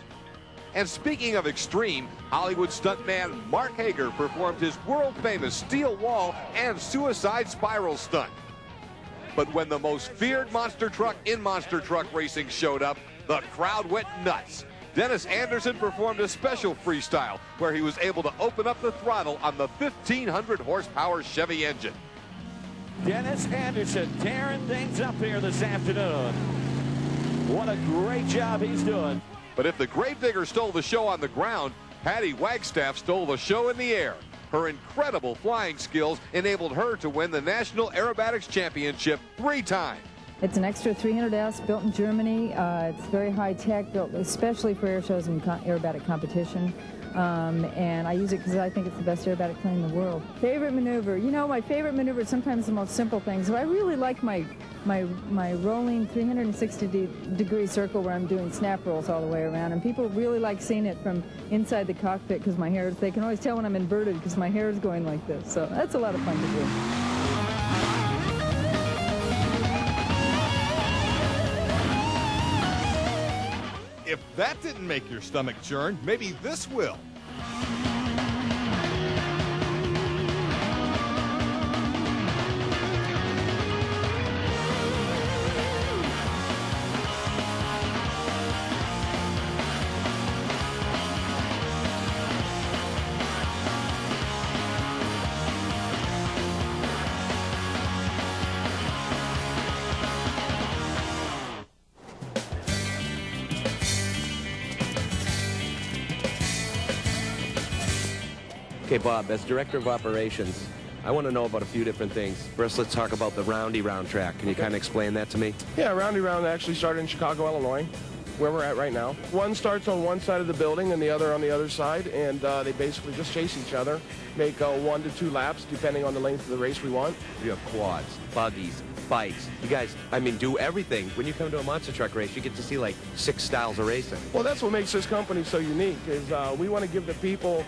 And speaking of extreme, Hollywood stuntman Mark Hager performed his world-famous steel wall and suicide spiral stunt. But when the most feared monster truck in monster truck racing showed up, the crowd went nuts. Dennis Anderson performed a special freestyle where he was able to open up the throttle on the 1,500 horsepower Chevy engine. Dennis Anderson tearing things up here this afternoon. What a great job he's doing. But if the Gravedigger stole the show on the ground, Patty Wagstaff stole the show in the air. Her incredible flying skills enabled her to win the National Aerobatics Championship 3 times. It's an extra 300S built in Germany. It's very high tech, built especially for air shows and aerobatic competition. And I use it because I think it's the best aerobatic plane in the world. Favorite maneuver? You know, my favorite maneuver is sometimes the most simple things. So I really like my rolling 360-degree circle where I'm doing snap rolls all the way around. And people really like seeing it from inside the cockpit because my hair, they can always tell when I'm inverted because my hair is going like this. So that's a lot of fun to do. If that didn't make your stomach churn, maybe this will. Okay, Bob, as Director of Operations, I want to know about a few different things. First, let's talk about the Roundy Round track. Can you kind of explain that to me? Yeah, Roundy Round actually started in Chicago, Illinois, where we're at right now. One starts on one side of the building and the other on the other side, and they basically just chase each other, make 1 to 2 laps, depending on the length of the race we want. You have quads, buggies, bikes. You guys, I mean, do everything. When you come to a monster truck race, you get to see like 6 styles of racing. Well, that's what makes this company so unique, is we want to give the people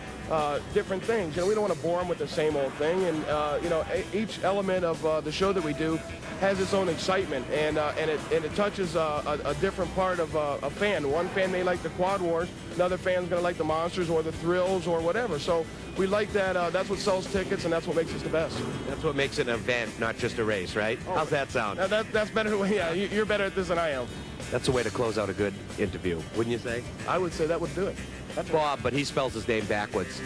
different things. You know, we don't want to bore them with the same old thing, and you know, each element of the show that we do has its own excitement, and it touches a different part of a fan. One fan may like the quad wars, another fan's going to like the monsters or the thrills or whatever. So we like that. That's what sells tickets, and that's what makes us the best. That's what makes it an event, not just a race, right? Oh, how's that sound? That's better. Yeah, you're better at this than I am. That's a way to close out a good interview, wouldn't you say? I would say that would do it. That's Bob, but he spells his name backwards.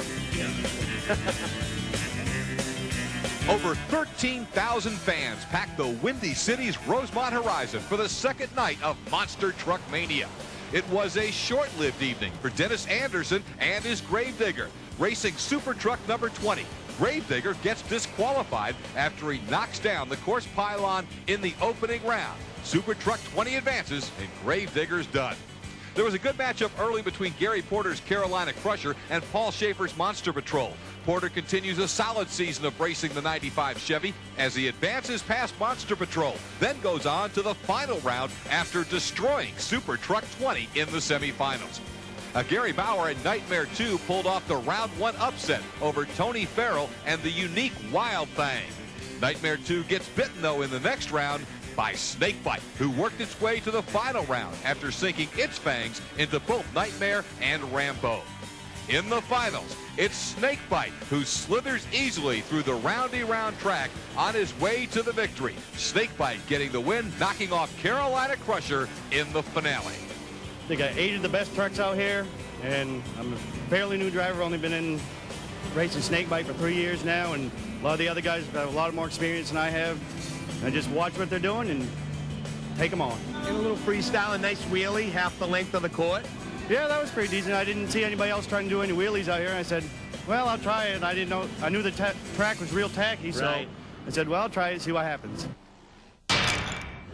Over 13,000 fans packed the Windy City's Rosemont Horizon for the second night of Monster Truck Mania. It was a short-lived evening for Dennis Anderson and his Gravedigger, racing Super Truck number 20. Gravedigger gets disqualified after he knocks down the course pylon in the opening round. Super Truck 20 advances, and Gravedigger's done. There was a good matchup early between Gary Porter's Carolina Crusher and Paul Schaefer's Monster Patrol. Porter continues a solid season of racing the 95 Chevy as he advances past Monster Patrol, then goes on to the final round after destroying Super Truck 20 in the semifinals. Gary Bauer and Nightmare 2 pulled off the round 1 upset over Tony Farrell and the unique Wild Thing. Nightmare 2 gets bitten, though, in the next round by Snakebite, who worked its way to the final round after sinking its fangs into both Nightmare and Rambo. In the finals, it's Snakebite who slithers easily through the Roundy Round track on his way to the victory. Snakebite getting the win, knocking off Carolina Crusher in the finale. I think I aided the best trucks out here, and I'm a fairly new driver, only been in racing Snakebite for 3 years now, and a lot of the other guys have a lot more experience than I have. I just watch what they're doing and take them on. In a little freestyle, a nice wheelie, half the length of the court. Yeah, that was pretty decent. I didn't see anybody else trying to do any wheelies out here. And I said, well, I'll try it. I didn't know. I knew the track was real tacky, so I said, well, I'll try it and see what happens.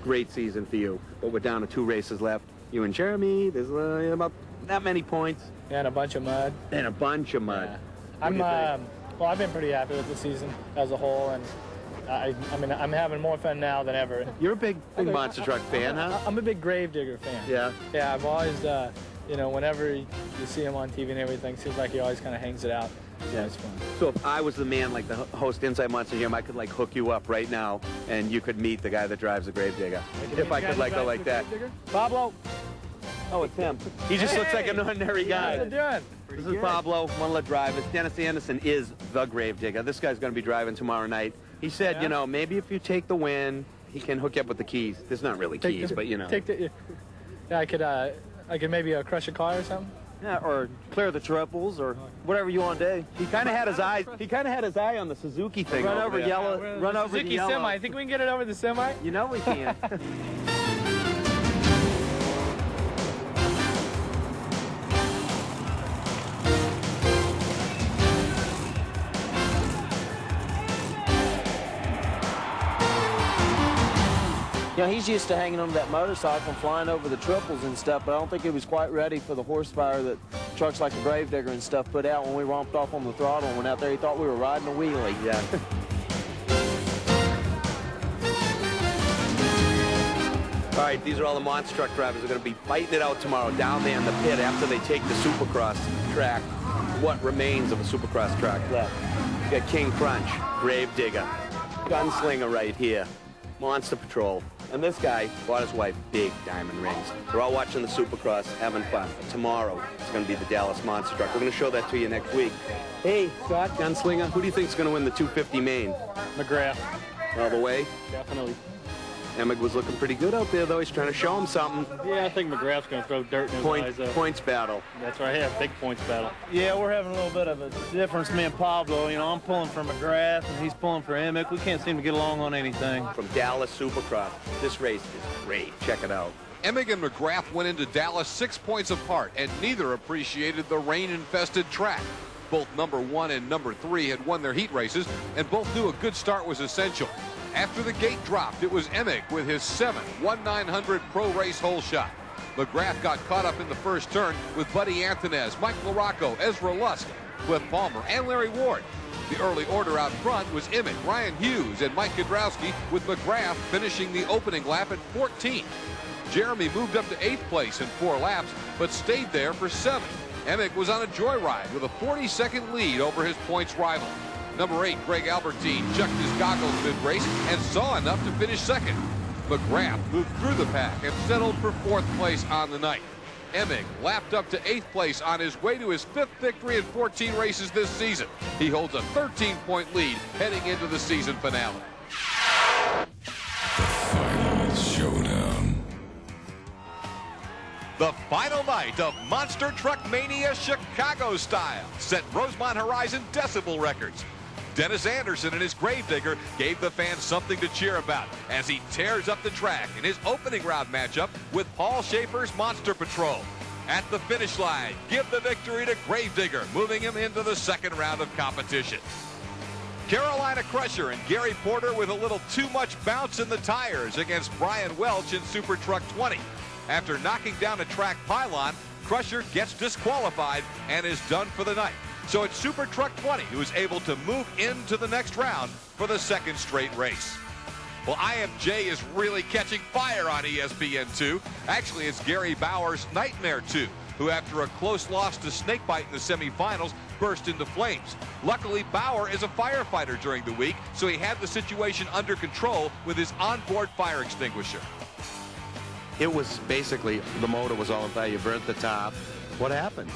Great season for you, but we're down to 2 races left. You and Jeremy, there's about that many points. Yeah, and a bunch of mud. And a bunch of mud. Yeah. Well, I've been pretty happy with the season as a whole, and I mean, I'm having more fun now than ever. You're a big monster truck fan, huh? I'm a big Gravedigger fan. Yeah. Yeah, I've always you know, whenever you see him on TV and everything, seems like he always kind of hangs it out. Yeah, it's fun. So if I was the man, like the host Inside Monster Jam, I could like hook you up right now, and you could meet the guy that drives the Gravedigger. If I could like go like that. Pablo. Oh, it's him. He just looks like an ordinary guy. How's it doing? This is Pablo, one of the drivers. Dennis Anderson is the Gravedigger. This guy's going to be driving tomorrow night. He said, you know, maybe if you take the win, he can hook you up with the keys. There's not really keys, but you know. Yeah, I could maybe crush a car or something. Yeah, or clear the triples, or whatever you want to do. He kind of had his eye. He kind of had his eye on the Suzuki thing. Run over there. yellow. Run over the yellow. Semi. I think we can get it over the semi. You know we can. You know, he's used to hanging on that motorcycle and flying over the triples and stuff, but I don't think he was quite ready for the horsepower that trucks like the Gravedigger and stuff put out when we romped off on the throttle and went out there. He thought we were riding a wheelie. Yeah. All right, these are all the monster truck drivers who are going to be fighting it out tomorrow down there in the pit after they take the SuperCross track. What remains of a SuperCross track left? You got King Crunch, Gravedigger, Gunslinger right here, Monster Patrol. And this guy bought his wife big diamond rings. They're all watching the SuperCross, having fun. But tomorrow, it's going to be the Dallas Monster Truck. We're going to show that to you next week. Hey, Scott, Gunslinger, who do you think is going to win the 250 main? McGrath. All the way? Definitely. Emig was looking pretty good out there, though. He's trying to show him something. Yeah, I think McGrath's going to throw dirt in his eyes up. Points battle. That's right. Yeah, big points battle. Yeah, we're having a little bit of a difference, me and Pablo. You know, I'm pulling for McGrath, and he's pulling for Emig. We can't seem to get along on anything. From Dallas SuperCross. This race is great. Check it out. Emig and McGrath went into Dallas 6 points apart, and neither appreciated the rain-infested track. Both number 1 and number 3 had won their heat races, and both knew a good start was essential. After the gate dropped, it was Emig with his 7th 1/900 pro race hole shot. McGrath got caught up in the first turn with Buddy Antonez, Mike LaRocco, Ezra Lusk, Cliff Palmer, and Larry Ward. The early order out front was Emig, Ryan Hughes, and Mike Kudrowski, with McGrath finishing the opening lap at 14. Jeremy moved up to 8th place in 4 laps, but stayed there for 7. Emig was on a joyride with a 40-second lead over his points rival. Number 8, Greg Albertine, checked his goggles mid-race and saw enough to finish 2nd. McGrath moved through the pack and settled for 4th place on the night. Emig lapped up to 8th place on his way to his 5th victory in 14 races this season. He holds a 13-point lead heading into the season finale. The final showdown. The final night of Monster Truck Mania Chicago style set Rosemont Horizon decibel records. Dennis Anderson and his Gravedigger gave the fans something to cheer about as he tears up the track in his opening round matchup with Paul Schaefer's Monster Patrol. At the finish line, give the victory to Gravedigger, moving him into the 2nd round of competition. Carolina Crusher and Gary Porter with a little too much bounce in the tires against Brian Welch in Super Truck 20. After knocking down a track pylon, Crusher gets disqualified and is done for the night. So it's Super Truck 20 who is able to move into the next round for the 2nd straight race. Well, IMJ is really catching fire on ESPN2. Actually, it's Gary Bauer's Nightmare 2, who after a close loss to Snakebite in the semifinals, burst into flames. Luckily, Bauer is a firefighter during the week, so he had the situation under control with his onboard fire extinguisher. It was basically, the motor was all on fire. You burnt the top. What happened?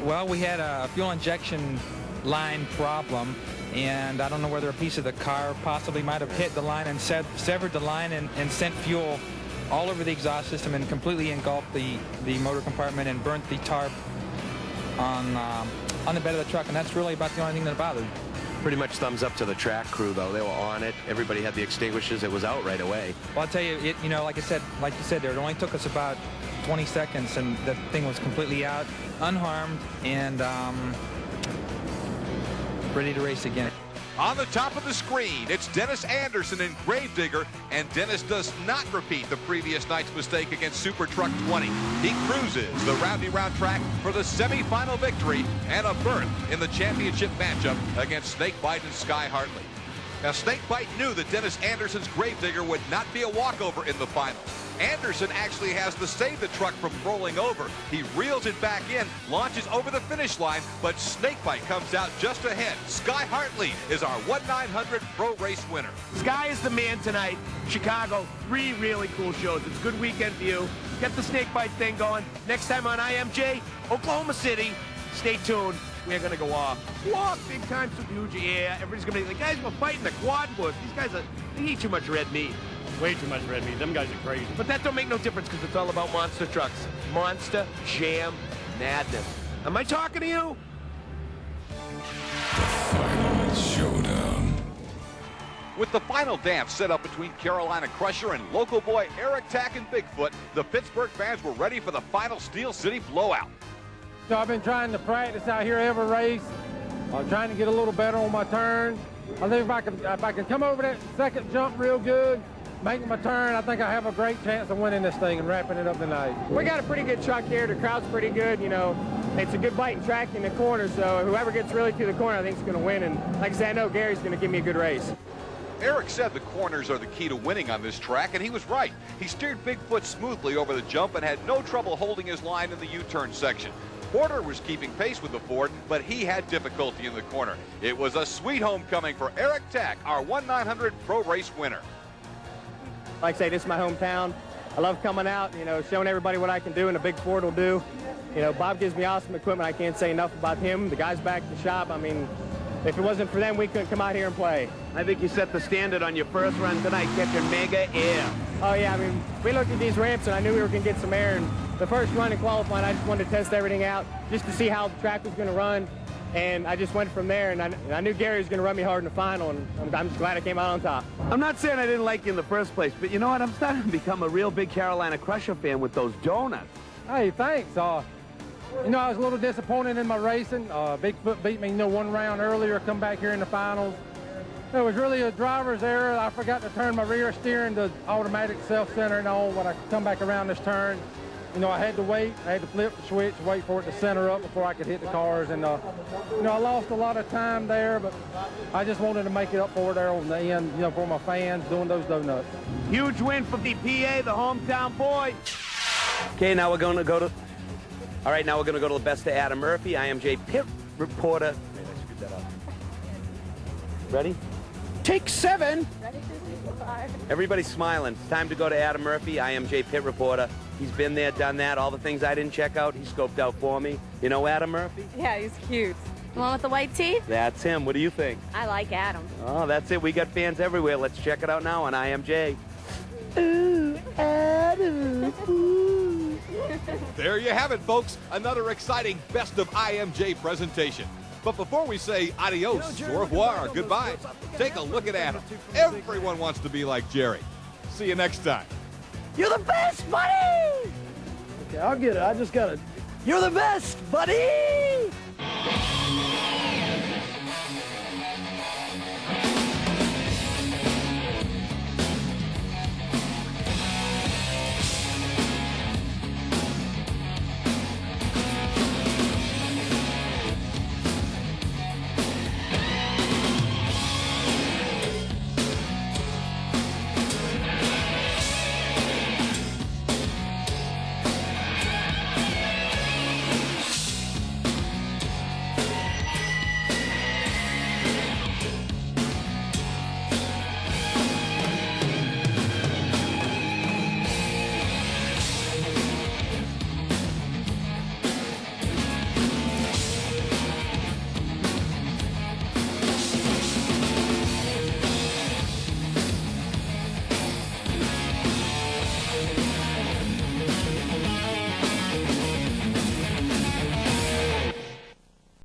Well, we had a fuel injection line problem, and I don't know whether a piece of the car possibly might have hit the line and severed the line and sent fuel all over the exhaust system and completely engulfed the motor compartment and burnt the tarp on the bed of the truck, and that's really about the only thing that bothered. Pretty much thumbs up to the track crew, though. They were on it. Everybody had the extinguishers. It was out right away. Well, I'll tell you, you know, like you said there, it only took us about 20 seconds, and the thing was completely out, unharmed, and ready to race again. On the top of the screen, it's Dennis Anderson and Gravedigger, and Dennis does not repeat the previous night's mistake against Super Truck 20. He cruises the roundy round track for the semifinal victory and a berth in the championship matchup against Snakebite and Sky Hartley. Now, Snakebite knew that Dennis Anderson's Gravedigger would not be a walkover in the finals. Anderson actually has to save the truck from rolling over. He reels it back in, launches over the finish line, but Snakebite comes out just ahead. Sky Hartley is our 1/900 Pro Race winner. Sky is the man tonight. Chicago, 3 really cool shows. It's a good weekend for you. Get the Snakebite thing going. Next time on IMJ, Oklahoma City. Stay tuned. We're going to go off. Big time Subuja. Yeah, everybody's going to be like, guys, we're fighting the quad wars. These guys, they eat too much red meat. Way too much red meat. Them guys are crazy. But that don't make no difference because it's all about monster trucks. Monster Jam Madness. Am I talking to you? Final showdown. With the final dance set up between Carolina Crusher and local boy Eric Tack and Bigfoot, the Pittsburgh fans were ready for the final Steel City blowout. So I've been trying to practice out here every race. I'm trying to get a little better on my turn. I think if I can come over that second jump real good, making my turn, I think I have a great chance of winning this thing and wrapping it up tonight. We got a pretty good truck here. The crowd's pretty good. You know, it's a good biting track in the corner, so whoever gets really to the corner, I think is going to win. And like I said, I know Gary's going to give me a good race. Eric said the corners are the key to winning on this track, and he was right. He steered Bigfoot smoothly over the jump and had no trouble holding his line in the U-turn section. Porter was keeping pace with the Ford, but he had difficulty in the corner. It was a sweet homecoming for Eric Tack, our 1/900 Pro Race winner. Like I say, this is my hometown. I love coming out, you know, showing everybody what I can do and a big Ford will do. You know, Bob gives me awesome equipment. I can't say enough about him. The guys back at the shop, I mean, if it wasn't for them, we couldn't come out here and play. I think you set the standard on your first run tonight, catching mega air. Oh, yeah, I mean, we looked at these ramps, and I knew we were going to get some air. And the first run in qualifying, I just wanted to test everything out just to see how the track was going to run. And I just went from there, and I knew Gary was going to run me hard in the final, and I'm just glad I came out on top. I'm not saying I didn't like you in the first place, but you know what? I'm starting to become a real big Carolina Crusher fan with those donuts. Hey, thanks. You know, I was a little disappointed in my racing. Bigfoot beat me, you know, 1 round earlier, come back here in the finals. It was really a driver's error. I forgot to turn my rear steering to automatic self-centering on when I come back around this turn. You know, I had to wait. I had to flip the switch, wait for it to center up before I could hit the cars. And, you know, I lost a lot of time there, but I just wanted to make it up for it there on the end, you know, for my fans doing those donuts. Huge win for the PA, the hometown boy. Okay, now we're going to go to... All right, now we're going to go to the best of Adam Murphy, IMJ pit reporter. Ready? Take 7. Everybody's smiling. It's time to go to Adam Murphy, IMJ pit reporter. He's been there, done that. All the things I didn't check out, he scoped out for me. You know Adam Murphy? Yeah, he's cute. The one with the white teeth? That's him. What do you think? I like Adam. Oh, that's it. We got fans everywhere. Let's check it out now on IMJ. Ooh, Adam. Ooh. There you have it, folks. Another exciting Best of IMJ presentation. But before we say adios, au revoir, goodbye, take a look at Adam. Everyone wants to be like Jerry. See you next time. You're the best, buddy! Okay, I'll get it. I just got to... You're the best, buddy!